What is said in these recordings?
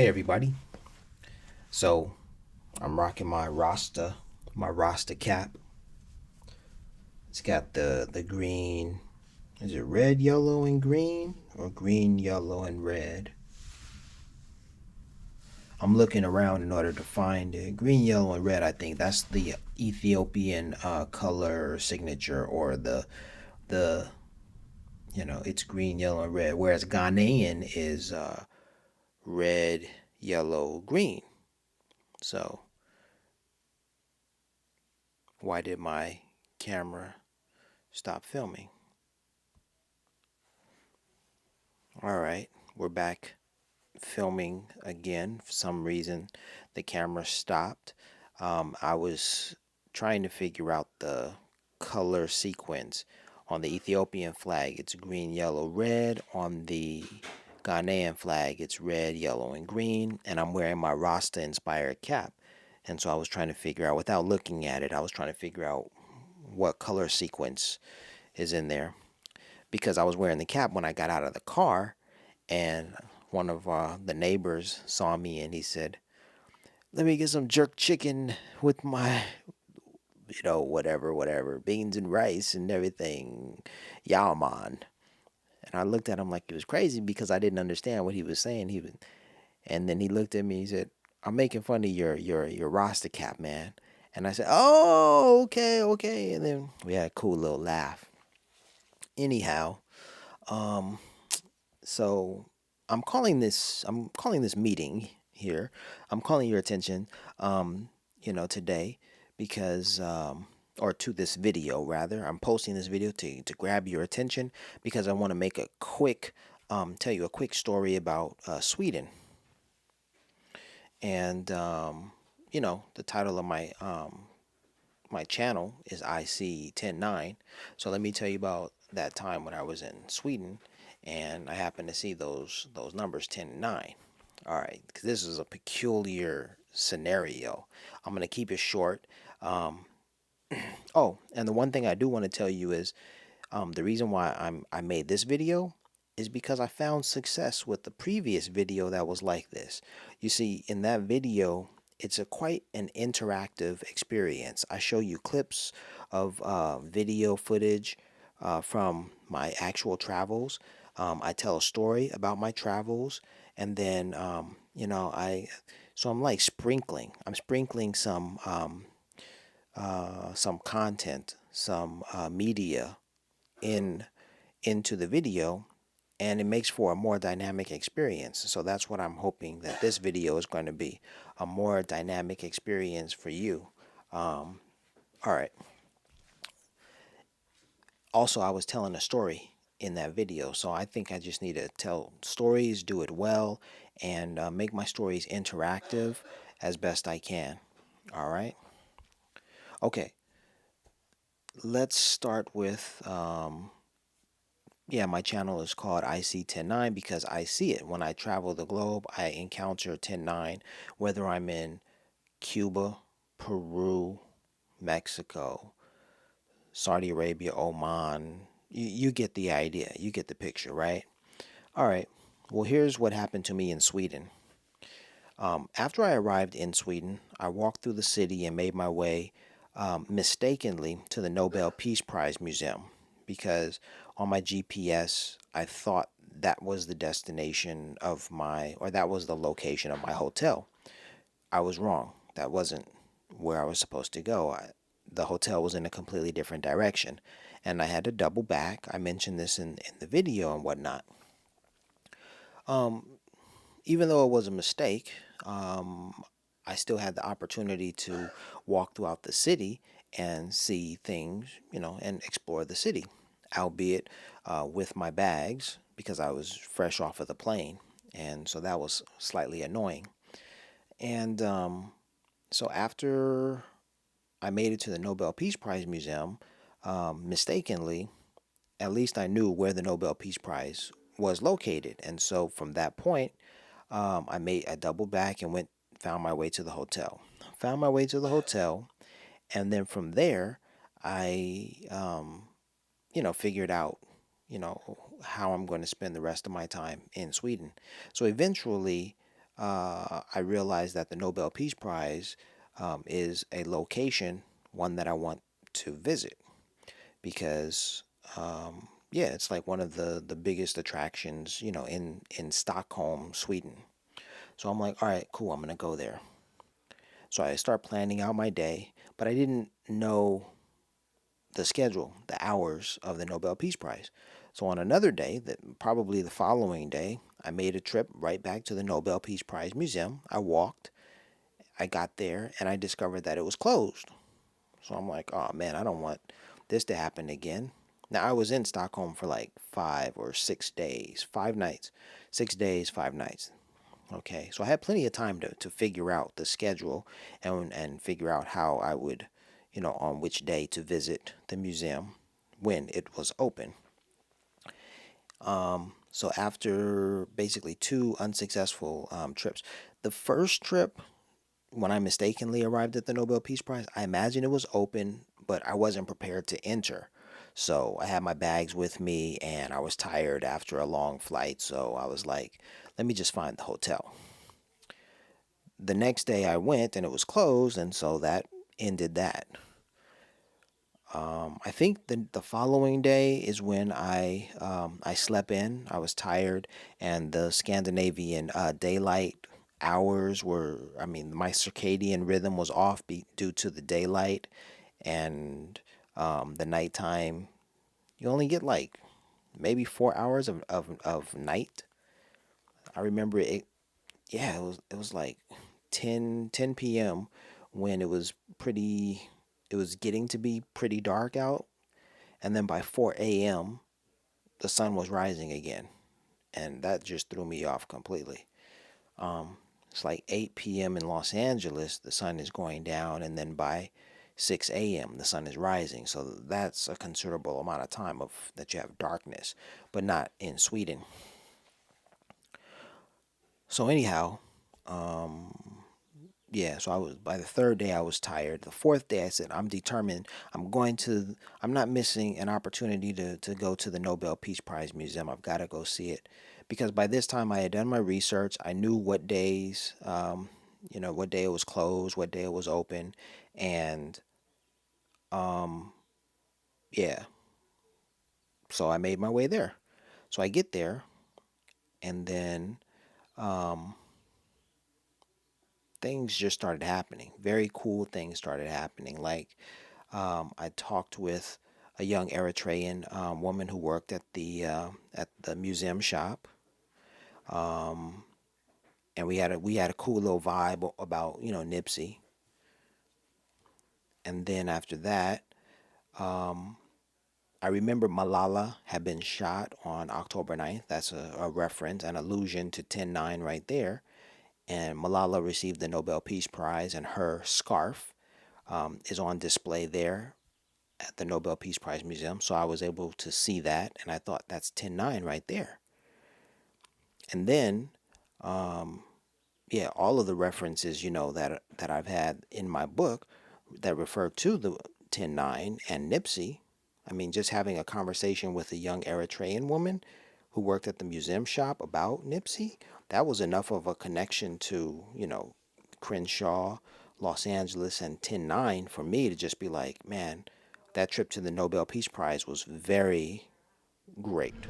Hey everybody. So I'm rocking my Rasta cap. It's got the green. Is it red, yellow, and green? Or green, yellow, and red? I'm looking around in order to find it. Green, yellow, and red, I think that's the Ethiopian color signature, or the it's green, yellow, and red. Whereas Ghanaian is red, yellow, green. So why did my camera stop filming? All right, we're back filming again. For some reason, the camera stopped. I was trying to figure out the color sequence. On the Ethiopian flag, it's green, yellow, red. On the Ghanaian flag, it's red, yellow, and green. And I'm wearing my Rasta inspired cap. And so I was trying to figure out, without looking at it, I was trying to figure out what color sequence is in there because I was wearing the cap when I got out of the car, and one of the neighbors saw me and he said, "Let me get some jerk chicken with my, whatever, beans and rice and everything, yeah, man." And I looked at him like he was crazy because I didn't understand what he was saying. And then he looked at me. He said, "I'm making fun of your Rasta cap, man." And I said, "Oh, okay, okay." And then we had a cool little laugh. Anyhow, um, So I'm calling this meeting here. I'm calling your attention, today because or to this video rather. I'm posting this video to grab your attention because I want to make a quick tell you a quick story about Sweden. And the title of my channel is iSEE109. So let me tell you about that time when I was in Sweden and I happened to see those numbers 10 and 9. All right, because this is a peculiar scenario. I'm going to keep it short. Um, oh, and the one thing I do want to tell you is the reason why I made this video is because I found success with the previous video that was like this. You see, in that video, it's a quite an interactive experience. I show you clips of video footage from my actual travels. I tell a story about my travels, and then I'm like sprinkling. I'm sprinkling some content, some media in into the video, and it makes for a more dynamic experience. So that's what I'm hoping that this video is going to be, a more dynamic experience for you. All right. Also, I was telling a story in that video, so I think I just need to tell stories, do it well, and make my stories interactive as best I can. All right. Okay. Let's start with yeah, my channel is called iSEE109 because I see it. When I travel the globe, I encounter 109, whether I'm in Cuba, Peru, Mexico, Saudi Arabia, Oman. You get the idea. You get the picture, right? All right. Well, here's what happened to me in Sweden. After I arrived in Sweden, I walked through the city and made my way mistakenly to the Nobel Peace Prize Museum because on my GPS, I thought that was the destination of or that was the location of my hotel. I was wrong. That wasn't where I was supposed to go. The hotel was in a completely different direction, and I had to double back. I mentioned this in the video and whatnot. Um, Even though it was a mistake, I still had the opportunity to walk throughout the city and see things, and explore the city, albeit with my bags because I was fresh off of the plane. And so that was slightly annoying. And so after I made it to the Nobel Peace Prize Museum, mistakenly, at least I knew where the Nobel Peace Prize was located. And so from that point, I doubled back and found my way to the hotel. Found my way to the hotel, and then from there, I, figured out, how I'm going to spend the rest of my time in Sweden. So eventually, I realized that the Nobel Peace Prize is a location, one that I want to visit because, yeah, it's like one of the biggest attractions, in Stockholm, Sweden. So I'm like, all right, cool, I'm gonna go there. So I start planning out my day, but I didn't know the schedule, the hours of the Nobel Peace Prize. So on another day, that probably the following day, I made a trip right back to the Nobel Peace Prize Museum. I walked, I got there, and I discovered that it was closed. So I'm like, oh man, I don't want this to happen again. Now I was in Stockholm for like 5 or 6 days, 5 nights, 6 days, 5 nights. Okay, so I had plenty of time to figure out the schedule and figure out how I would, on which day to visit the museum when it was open. So after basically two unsuccessful trips, the first trip when I mistakenly arrived at the Nobel Peace Prize, I imagined it was open, but I wasn't prepared to enter. So I had my bags with me and I was tired after a long flight. So I was like, let me just find the hotel. The next day I went and it was closed, and so that ended that. I think the following day is when I slept in. I was tired, and the Scandinavian daylight hours were. I mean, my circadian rhythm was off due to the daylight, and the nighttime. You only get like maybe 4 hours of night. I remember it. Yeah, it was like 10 p.m. when it was pretty. It was getting to be pretty dark out, and then by 4 a.m. the sun was rising again, and that just threw me off completely. It's like 8 p.m. in Los Angeles, the sun is going down, and then by 6 a.m. the sun is rising. So that's a considerable amount of time of that you have darkness, but not in Sweden. So anyhow, yeah, so I was by the third day I was tired. The fourth day I said I'm determined. I'm not missing an opportunity to go to the Nobel Peace Prize Museum. I've got to go see it. Because by this time I had done my research. I knew what days what day it was closed, what day it was open, and um yeah, so I made my way there. So I get there and then um things just started happening. Very cool things started happening. Like I talked with a young Eritrean woman who worked at the museum shop, um, and we had a cool little vibe about Nipsey. And then after that, um, I remember Malala had been shot on October 9th. That's a reference, an allusion to 10/9 right there. And Malala received the Nobel Peace Prize, and her scarf is on display there at the Nobel Peace Prize Museum. So I was able to see that, and I thought that's 10/9 right there. And then, um, yeah, all of the references, that I've had in my book that refer to the 10/9 and Nipsey. I mean, just having a conversation with a young Eritrean woman who worked at the museum shop about Nipsey, that was enough of a connection to, Crenshaw, Los Angeles, and 10/9 for me to just be like, man, that trip to the Nobel Peace Prize was very great.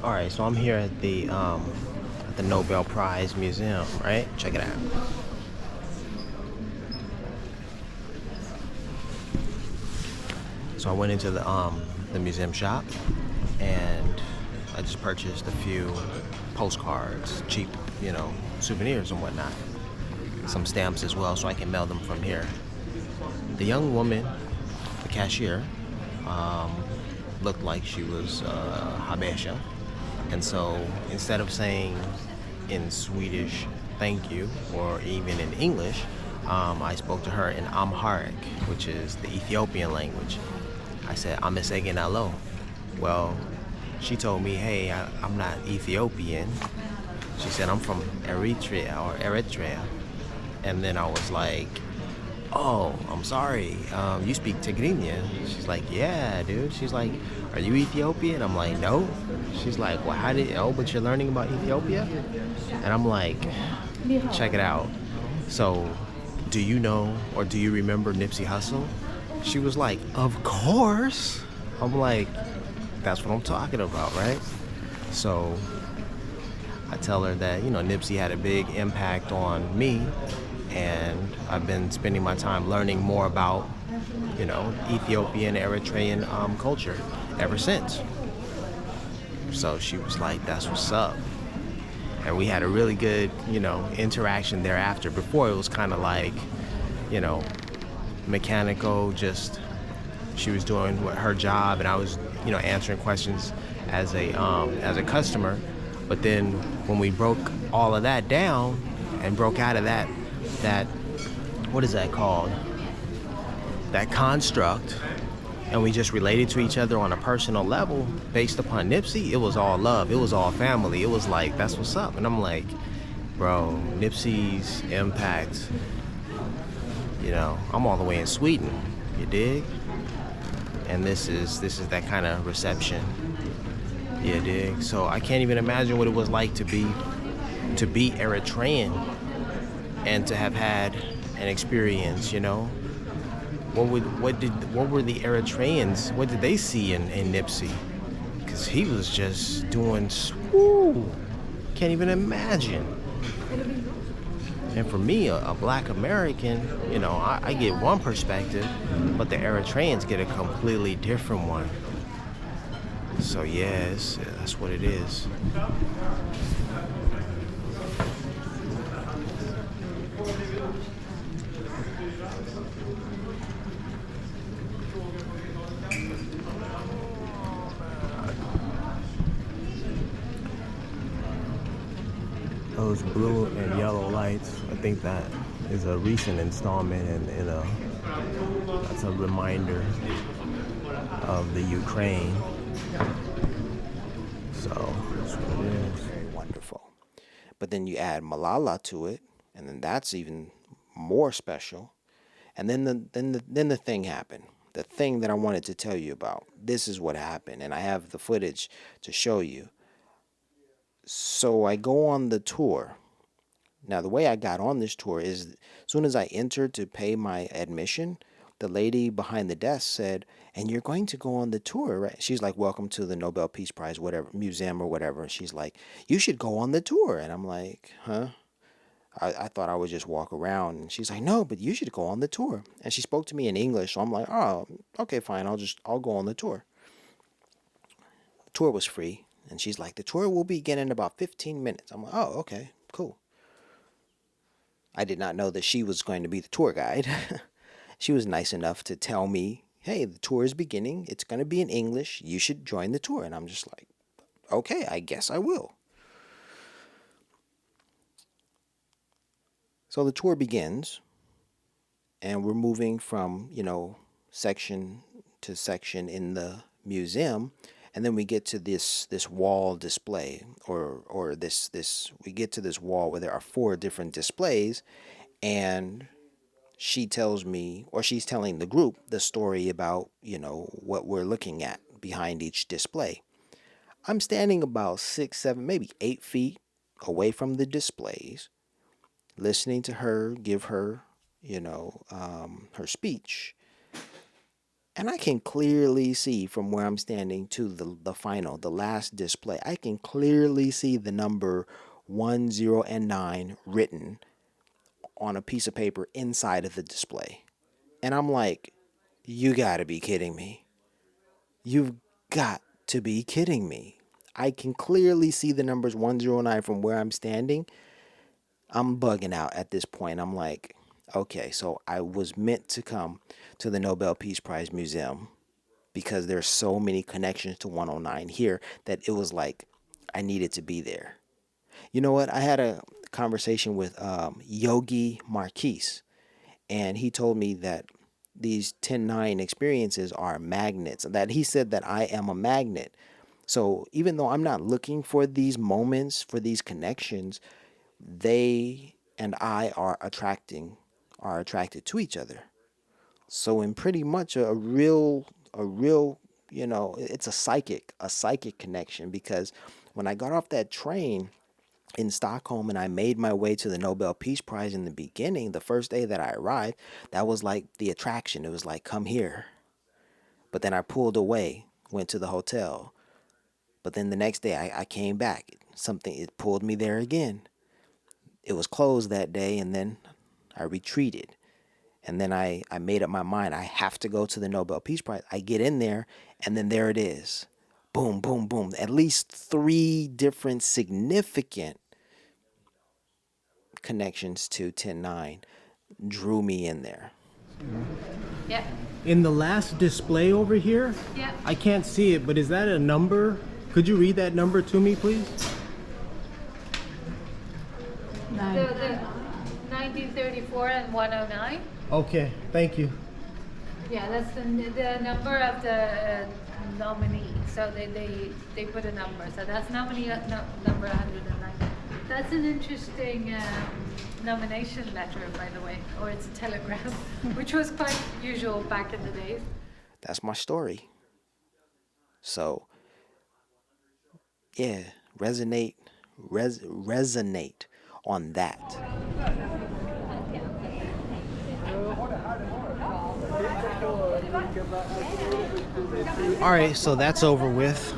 All right, so I'm here at the Nobel Prize Museum, right? Check it out. So I went into the museum shop, and I just purchased a few postcards, cheap, souvenirs and whatnot. Some stamps as well, so I can mail them from here. The young woman, the cashier, um, looked like she was Habesha, and so instead of saying in Swedish thank you or even in English, I spoke to her in Amharic, which is the Ethiopian language. I said, Amesegen alo. Well, she told me, hey, I'm not Ethiopian. She said, I'm from Eritrea. And then I was like, oh, I'm sorry. You speak Tigrinya? She's like, yeah, dude. She's like, are you Ethiopian? I'm like, no. She's like, well, oh, but you're learning about Ethiopia? And I'm like, check it out. So, do you know or do you remember Nipsey Hussle? She was like, of course. I'm like, that's what I'm talking about, right? So I tell her that, Nipsey had a big impact on me, and I've been spending my time learning more about, Ethiopian, Eritrean culture ever since. So she was like, that's what's up. And we had a really good, interaction thereafter. Before it was kind of like, you know, mechanical, just she was doing her job and I was, answering questions as a customer. But then when we broke all of that down and broke out of that what is that called? That construct, and we just related to each other on a personal level based upon Nipsey, it was all love. It was all family. It was like, that's what's up. And I'm like, bro, Nipsey's impact, I'm all the way in Sweden, you dig? And this is that kind of reception. You dig? So I can't even imagine what it was like to be Eritrean and to have had an experience, what were the Eritreans? What did they see in Nipsey? Because he was just doing, woo, can't even imagine. And for me, a black American, I get one perspective, but the Eritreans get a completely different one. So yes, that's what it is. Those blue and yellow lights, I think that is a recent installment in that's a reminder of the Ukraine. So that's what it is. Very wonderful. But then you add Malala to it, and then that's even more special. And then the thing happened. The thing that I wanted to tell you about. This is what happened, and I have the footage to show you. So I go on the tour. Now the way I got on this tour is as soon as I entered to pay my admission, the lady behind the desk said, "And you're going to go on the tour, right?" She's like, "Welcome to the Nobel Peace Prize, whatever, museum or whatever." And she's like, "You should go on the tour." And I'm like, "Huh?" I thought I would just walk around. And she's like, "No, but you should go on the tour." And she spoke to me in English. So I'm like, "Oh, okay, fine. I'll go on the tour." The tour was free. And she's like, "The tour will begin in about 15 minutes." I'm like, "Oh, okay, cool." I did not know that she was going to be the tour guide. She was nice enough to tell me, "Hey, the tour is beginning. It's going to be in English. You should join the tour." And I'm just like, "Okay, I guess I will." So the tour begins, and we're moving from, section to section in the museum, and then we get to this wall display, or this we get to this wall where there are four different displays, and she tells me, or she's telling the group, the story about, what we're looking at behind each display. I'm standing about 6, 7, maybe 8 feet away from the displays, listening to her give her, her speech. And I can clearly see from where I'm standing to the last display, I can clearly see the number 10 and 9 written on a piece of paper inside of the display. And I'm like, you gotta be kidding me. You've got to be kidding me. I can clearly see the numbers 109 from where I'm standing. I'm bugging out at this point. I'm like, okay, so I was meant to come to the Nobel Peace Prize Museum because there's so many connections to 109 here that it was like I needed to be there. You know what? I had a conversation with Yogi Marquise, and he told me that these 10-9 experiences are magnets, that he said that I am a magnet. So even though I'm not looking for these moments, for these connections, they and I are attracting are attracted to each other. So in pretty much a real, it's a psychic connection, because when I got off that train in Stockholm and I made my way to the Nobel Peace Prize in the beginning, the first day that I arrived, that was like the attraction. It was like, come here. But then I pulled away, went to the hotel. But then the next day I came back. It pulled me there again. It was closed that day, and then I retreated. And then I made up my mind. I have to go to the Nobel Peace Prize. I get in there, and then there it is. Boom, boom, boom. At least 3 different significant connections to 10-9 drew me in there. Yeah. In the last display over here, Yeah. I can't see it, but is that a number? Could you read that number to me, please? The 1934 and 109. Okay, thank you. Yeah, that's the number of the nominee. So they put a number. So that's nominee number 109. That's an interesting nomination letter, by the way, or it's a telegram, which was quite usual back in the days. That's my story. So, yeah, resonate on that. All right, so that's over with.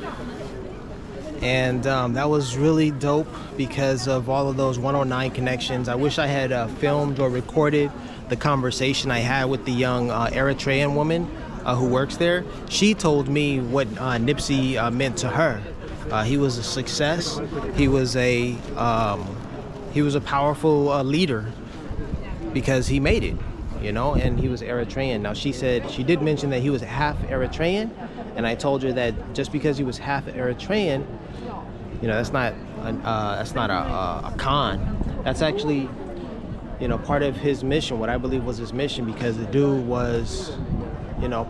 And that was really dope because of all of those 109 connections. I wish I had filmed or recorded the conversation I had with the young Eritrean woman who works there. She told me what Nipsey meant to her. He was a success. He was a powerful leader because he made it, and he was Eritrean. Now she said she did mention that he was half Eritrean, and I told her that just because he was half Eritrean, that's not a con. That's actually part of his mission, what I believe was his mission, because the dude was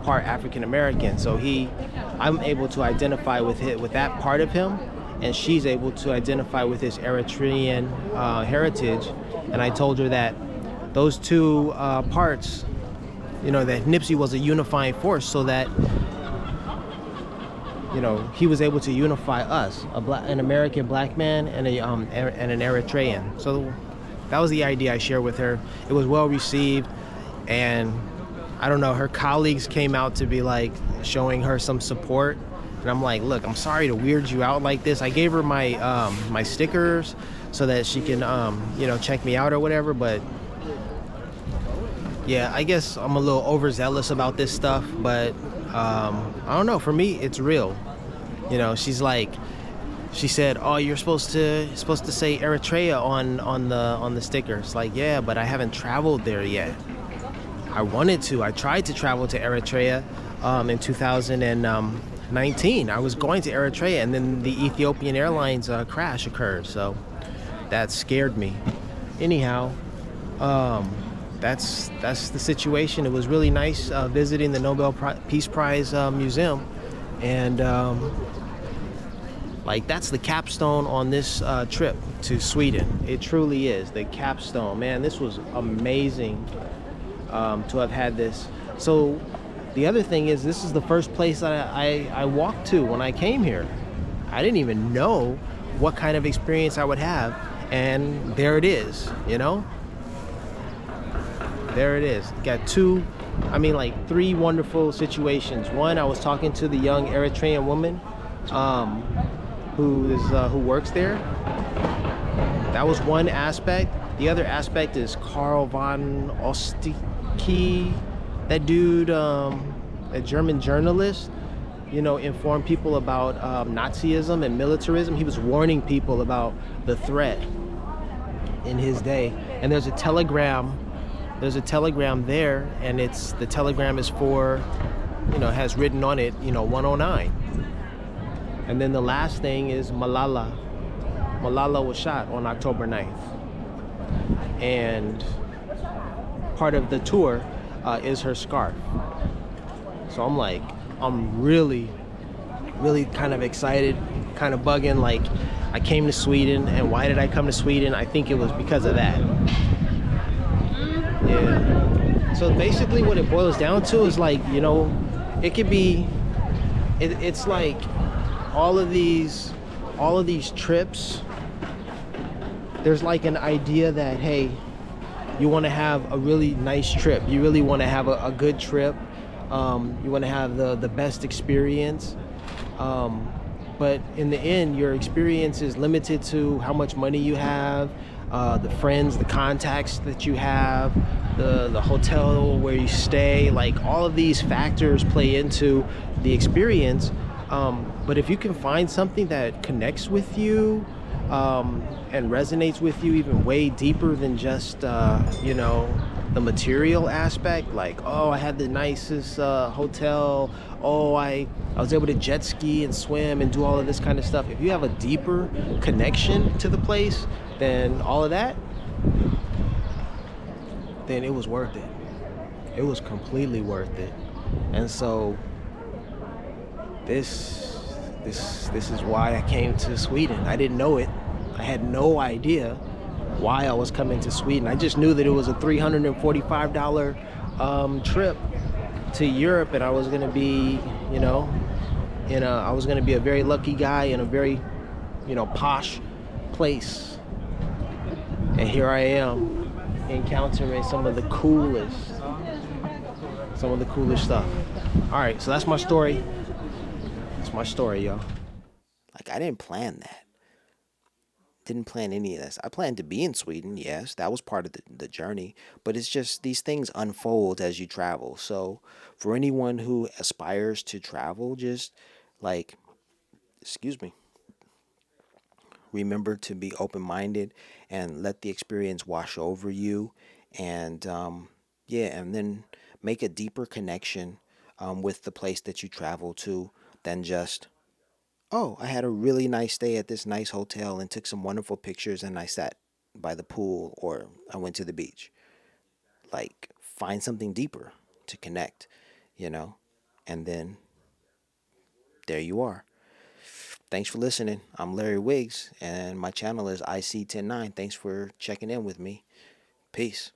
part African American. So I'm able to identify with that part of him, and she's able to identify with his Eritrean heritage. And I told her that those two parts, that Nipsey was a unifying force, so that he was able to unify us, an American black man and an Eritrean. So that was the idea I shared with her. It was well received, and I don't know, her colleagues came out to be like showing her some support, and I'm like, look, I'm sorry to weird you out like this. I gave her my my stickers so that she can check me out or whatever, but yeah, I guess I'm a little overzealous about this stuff, but I don't know, for me it's real. She said, oh, you're supposed to say Eritrea on the sticker. It's like, yeah, but I haven't traveled there yet. I wanted to. I tried to travel to Eritrea in 2019. I was going to Eritrea, and then the Ethiopian Airlines crash occurred, so that scared me. Anyhow, that's the situation. It was really nice visiting the Nobel Peace Prize Museum, and that's the capstone on this trip to Sweden. It truly is the capstone. Man, this was amazing to have had this. So the other thing is, this is the first place that I walked to when I came here. I didn't even know what kind of experience I would have, and there it is, There it is. Got three wonderful situations. One, I was talking to the young Eritrean woman who works there. That was one aspect. The other aspect is Karl von Ostrowski, that dude, a German journalist, informed people about Nazism and militarism. He was warning people about the threat in his day. And there's a telegram there, and the telegram is for, has written on it, 109. And then the last thing is Malala. Malala was shot on October 9th. And part of the tour is her scarf. So I'm really, really kind of excited, kind of bugging. I came to Sweden, and why did I come to Sweden? I think it was because of that. Yeah. So basically, what it boils down to is like, it could be, it's like all of these, all of these trips. There's like an idea that, hey, you want to have a really nice trip. You really want to have a good trip. You want to have the best experience. Um, but in the end, your experience is limited to how much money you have, the friends, the contacts that you have, the hotel where you stay. Like all of these factors play into the experience. But if you can find something that connects with you, and resonates with you even way deeper than just the material aspect, like, oh, I had the nicest hotel, oh, I was able to jet ski and swim and do all of this kind of stuff. If you have a deeper connection to the place than all of that, then it was worth it. It was completely worth it. And so this this is why I came to Sweden. I didn't know it. I had no idea why I was coming to Sweden. I just knew that it was a $345 trip to Europe, and I was gonna be, I was gonna be a very lucky guy in a very, posh place. And here I am, encountering some of the coolest stuff. All right, so that's my story. That's my story, y'all. Like, I didn't plan that. Didn't plan any of this. I planned to be in Sweden, yes, that was part of the journey, but it's just these things unfold as you travel. So, for anyone who aspires to travel, just like, excuse me, remember to be open minded and let the experience wash over you. And yeah, and then make a deeper connection with the place that you travel to than just, oh, I had a really nice stay at this nice hotel and took some wonderful pictures and I sat by the pool or I went to the beach. Like, find something deeper to connect, you know? And then there you are. Thanks for listening. I'm Larry Wiggs and my channel is iSEE109. Thanks for checking in with me. Peace.